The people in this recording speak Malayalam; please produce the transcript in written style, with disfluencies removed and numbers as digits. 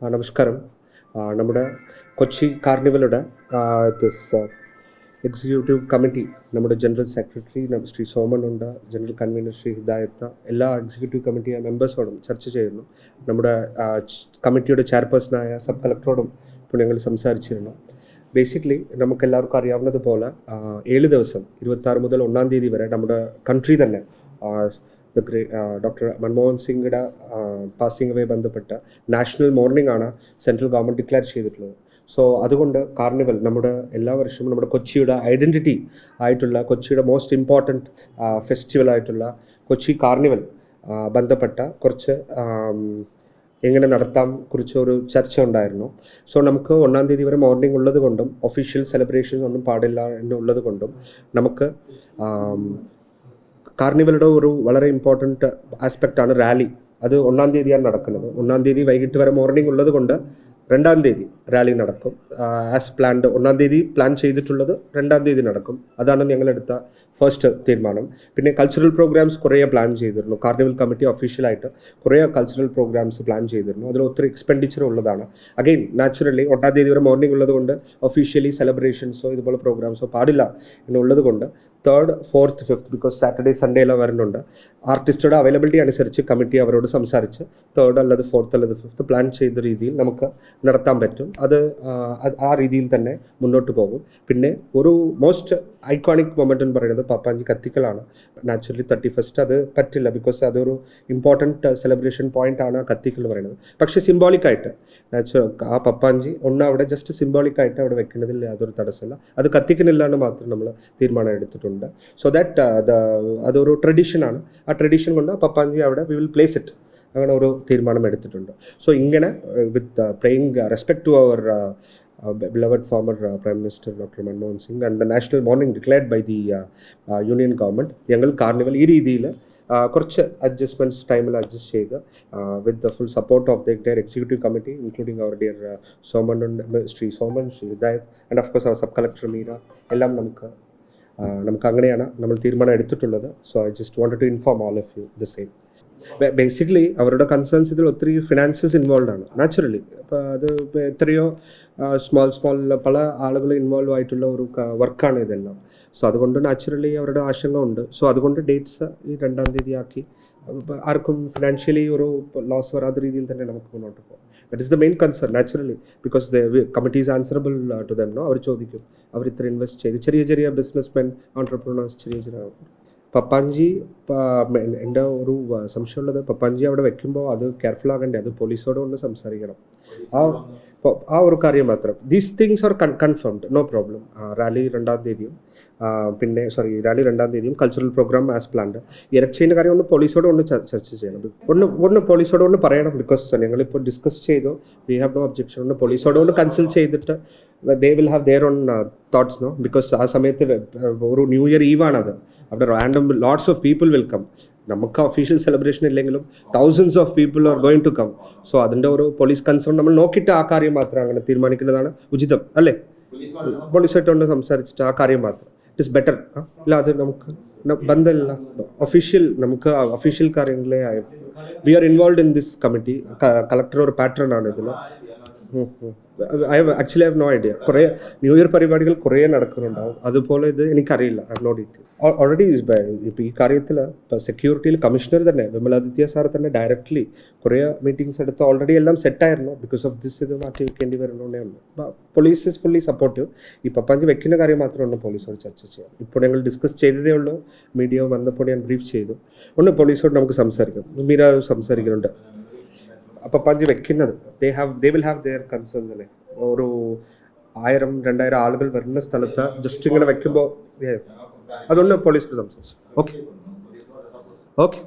നമസ്കാരം. നമ്മുടെ കൊച്ചി കാർണിവലുടെ എക്സിക്യൂട്ടീവ് കമ്മിറ്റി, നമ്മുടെ ജനറൽ സെക്രട്ടറി ശ്രീ സോമനുണ്ട്, ജനറൽ കൺവീനർ ശ്രീ ഹിദായത്ത്, എല്ലാ എക്സിക്യൂട്ടീവ് കമ്മിറ്റി മെമ്പേഴ്സോടും ചർച്ച ചെയ്യുന്നു. നമ്മുടെ കമ്മിറ്റിയുടെ ചെയർപേഴ്സണായ സബ് കളക്ടറോടും ഇപ്പോൾ ഞങ്ങൾ സംസാരിച്ചിരുന്നു. ബേസിക്കലി നമുക്കെല്ലാവർക്കും അറിയാവുന്നതുപോലെ 7 ദിവസം 26 മുതൽ 1-ാം തീയതി വരെ നമ്മുടെ കൺട്രി തന്നെ ഡോക്ടർ മൻമോഹൻ സിംഗിയുടെ പാസിംഗ് അവേ ബന്ധപ്പെട്ട നാഷണൽ മോർണിംഗ് ആണ് സെൻട്രൽ ഗവൺമെൻറ് ഡിക്ലെയർ ചെയ്തിട്ടുള്ളത്. സോ അതുകൊണ്ട് കാർണിവൽ നമ്മുടെ എല്ലാ വർഷവും നമ്മുടെ കൊച്ചിയുടെ ഐഡൻറ്റിറ്റി ആയിട്ടുള്ള, കൊച്ചിയുടെ മോസ്റ്റ് ഇമ്പോർട്ടൻറ്റ് ഫെസ്റ്റിവൽ ആയിട്ടുള്ള കൊച്ചി കാർണിവൽ ബന്ധപ്പെട്ട കുറച്ച് എങ്ങനെ നടത്താം കുറിച്ചൊരു ചർച്ച ഉണ്ടായിരുന്നു. സോ നമുക്ക് 1-ാം തീയതി വരെ മോർണിംഗ് ഉള്ളത് കൊണ്ടും ഒഫീഷ്യൽ സെലിബ്രേഷൻസ് ഒന്നും പാടില്ല എന്നുള്ളത് കൊണ്ടും നമുക്ക് കാർണിവലുടെ ഒരു വളരെ ഇമ്പോർട്ടൻറ്റ് ആസ്പെക്റ്റാണ് റാലി. അത് 1-ാം തീയതിയാണ് നടക്കുന്നത്. 1-ാം തീയതി വൈകിട്ട് വരെ മോർണിംഗ് ഉള്ളത് കൊണ്ട് 2-ാം തീയതി റാലി നടക്കും. ആസ് പ്ലാൻഡ് 1-ാം തീയതി പ്ലാൻ ചെയ്തിട്ടുള്ളത് 2-ാം തീയതി നടക്കും. അതാണ് ഞങ്ങളെടുത്ത ഫസ്റ്റ് തീരുമാനം. പിന്നെ കൾച്ചറൽ പ്രോഗ്രാംസ് കുറേ പ്ലാൻ ചെയ്തിരുന്നു. കാർണിവൽ കമ്മിറ്റി ഒഫീഷ്യലായിട്ട് കുറേ കൾച്ചറൽ പ്രോഗ്രാംസ് പ്ലാൻ ചെയ്തിരുന്നു. അതിൽ ഒത്തിരി എക്സ്പെൻഡിച്ചർ ഉള്ളതാണ്. അഗെയിൻ നാച്ചുറലി 1-ാം തീയതി വരെ മോർണിംഗ് ഉള്ളത് കൊണ്ട് ഒഫീഷ്യലി സെലിബ്രേഷൻസോ ഇതുപോലെ പ്രോഗ്രാംസോ പാടില്ല എന്നുള്ളത് കൊണ്ട് 3rd, 4th, 5th because Saturday Sunday എല്ലാം വരുന്നുണ്ട്. ആർട്ടിസ്റ്റുടെ അവൈലബിലിറ്റി അനുസരിച്ച് കമ്മിറ്റി അവരോട് സംസാരിച്ച് 3rd അല്ലെങ്കിൽ 4th അല്ലെങ്കിൽ 5th പ്ലാൻ ചെയ്ത രീതിയിൽ നമുക്ക് നടത്താൻ പറ്റും. അത് ആ രീതിയിൽ തന്നെ മുന്നോട്ട് പോകും. പിന്നെ ഒരു മോസ്റ്റ് ഐക്കോണിക് മൊമെൻ്റ് എന്ന് പറയുന്നത് പപ്പാഞ്ചി കത്തിക്കലാണ്. നാച്ചുറലി 31st അത് പറ്റില്ല, ബിക്കോസ് അതൊരു ഇമ്പോർട്ടൻറ്റ് സെലിബ്രേഷൻ പോയിൻ്റ് ആണ് കത്തിക്കൽ എന്ന് പറയുന്നത്. പക്ഷേ സിംബോളിക്കായിട്ട് ആ പപ്പാഞ്ചി അവിടെ ജസ്റ്റ് സിംബോളിക്കായിട്ട് അവിടെ വെക്കുന്നതിൽ യാതൊരു തടസ്സമില്ല. അത് കത്തിക്കുന്നില്ല എന്ന് മാത്രം നമ്മൾ തീരുമാനം എടുത്തിട്ടുണ്ട്. സോ ദാറ്റ് അതൊരു ട്രഡീഷനാണ്. ആ ട്രഡീഷൻ കൊണ്ട് പപ്പാഞ്ചി അവിടെ വി വിൽ പ്ലേസ് ഇറ്റ്, അങ്ങനെ ഒരു തീരുമാനം എടുത്തിട്ടുണ്ട്. സോ ഇങ്ങനെ with paying respect to our beloved former Prime Minister Dr. Manmohan Singh and the national mourning declared by the Union government, ഞങ്ങൾ കാർണിവൽ ഈ രീതിയിൽ കുറച്ച് അഡ്ജസ്റ്റ്മെൻറ്റ്സ് ടൈമിൽ അഡ്ജസ്റ്റ് ചെയ്ത് with the full support of the entire executive committee including our dear Soman, Shri Soman, Shri Hidayath and of course our sub collector Meera, എല്ലാം നമുക്ക് അങ്ങനെയാണ് നമ്മൾ തീരുമാനം എടുത്തിട്ടുള്ളത്. So I just wanted to inform all of you the same. Basically അവരുടെ കൺസേൺസ് ഇതിൽ ഒത്തിരി ഫിനാൻസസ് ഇൻവോൾവ് ആണ് നാച്ചുറലി. അപ്പോൾ അത് എത്രയോ സ്മോൾ പല ആളുകൾ ഇൻവോൾവ് ആയിട്ടുള്ള ഒരു വർക്കാണ് ഇതെല്ലാം. സോ അതുകൊണ്ട് നാച്ചുറലി അവരുടെ ആശങ്ക ഉണ്ട്. സോ അതുകൊണ്ട് ഡേറ്റ്സ് ഈ 2-ാം തീയതി ആക്കി ആർക്കും ഫിനാൻഷ്യലി ഒരു ലോസ് വരാത്ത രീതിയിൽ തന്നെ നമുക്ക് മുന്നോട്ട് പോകും. That is the main concern naturally, because the committee is answerable to them. No, അവർ ചോദിക്കും അവർ ഇത്ര ഇൻവെസ്റ്റ് ചെയ്ത് ചെറിയ ബിസിനസ്മെൻ ഓൺടർപ്രണേഴ്സ് ചെറിയ പപ്പാഞ്ചി. എൻ്റെ ഒരു സംശയമുള്ളത്, പപ്പാഞ്ചി അവിടെ വെക്കുമ്പോൾ അത് കെയർഫുൾ ആകണ്ടേ, അത് പോലീസോട് കൊണ്ട് സംസാരിക്കണം. ആ ഒരു കാര്യം മാത്രം. These things are confirmed, no problem. Rally 2-ാം തീയതിയും റാലി 2-ാം തീയതിയും കൾച്ചറൽ പ്രോഗ്രാം ആസ് പ്ലാൻഡ്. ഇറച്ചീൻ്റെ കാര്യം ഒന്ന് പോലീസോട് ഒന്ന് ചർച്ച ചെയ്യണം. ഒന്ന് പോലീസോട് ഒന്ന് പറയണം, ബിക്കോസ് ഞങ്ങളിപ്പോൾ ഡിസ്കസ് ചെയ്തു, വി ഹാവ് നോ ഒബ്ജെക്ഷൻ. ഒന്ന് പോലീസോട് ഒന്ന് കൺസൾട്ട് ചെയ്തിട്ട് they will have their own thoughts, no, because ആ സമയത്ത് ഒരു ന്യൂ ഇയർ ഈവാണത്. അവിടെ random lots of people will come. നമുക്ക് ഒഫീഷ്യൽ സെലിബ്രേഷൻ ഇല്ലെങ്കിലും thousands of people are going to come. So അതിൻ്റെ ഒരു പോലീസ് കൺസേൺ നമ്മൾ നോക്കിയിട്ട് ആ കാര്യം മാത്രം അങ്ങനെ തീരുമാനിക്കുന്നതാണ് ഉചിതം, അല്ലേ? പോലീസായിട്ടുണ്ട് സംസാരിച്ചിട്ട് ആ കാര്യം മാത്രം ഇറ്റ് ഇസ് ബെറ്റർ. ഇല്ല, അത് നമുക്ക് ബന്ധമില്ല. നമുക്ക് ഒഫീഷ്യൽ കാര്യങ്ങളെ we are involve in this committee. Collector ഒരു പാറ്റേൺ ആണ് ഇതിൽ. I have no idea. കുറേ ന്യൂ ഇയർ പരിപാടികൾ കുറേ നടക്കുന്നുണ്ടാവും. അതുപോലെ ഇത് എനിക്കറിയില്ല. I have no detail. Already ഇപ്പോൾ ഈ കാര്യത്തിൽ ഇപ്പോൾ സെക്യൂരിറ്റിയിൽ കമ്മീഷണർ തന്നെ വിമലാദിത്യ സാർ തന്നെ ഡയറക്റ്റ്ലി കുറേ മീറ്റിംഗ്സ് എടുത്ത് ഓൾറെഡി എല്ലാം സെറ്റായിരുന്നു. ബിക്കോസ് ഓഫ് ദിസ് ഇത് മാറ്റി വെക്കേണ്ടി വരുന്നേ ഉള്ളൂ. Police is fully supportive. ഈ പപ്പാഞ്ചി വെക്കുന്ന കാര്യം മാത്രമാണ് പോലീസോട് ചർച്ച ചെയ്യാം. ഇപ്പോൾ ഞങ്ങൾ ഡിസ്കസ് ചെയ്തതേ ഉള്ളൂ. മീഡിയ വന്നപ്പോൾ ഞാൻ ബ്രീഫ് ചെയ്തു. ഒന്ന് പോലീസോട് നമുക്ക് സംസാരിക്കാം. മീര സംസാരിക്കുന്നുണ്ട്. പപ്പാഞ്ചി വെക്കുന്നത് they will have their concerns അല്ലേ. ഒരു 1000-2000 ആളുകൾ വരുന്ന സ്ഥലത്ത് ജസ്റ്റ് ഇങ്ങനെ വെക്കുമ്പോൾ അതൊന്ന് പോലീസിൽ സംസാരിച്ചു. ഓക്കെ.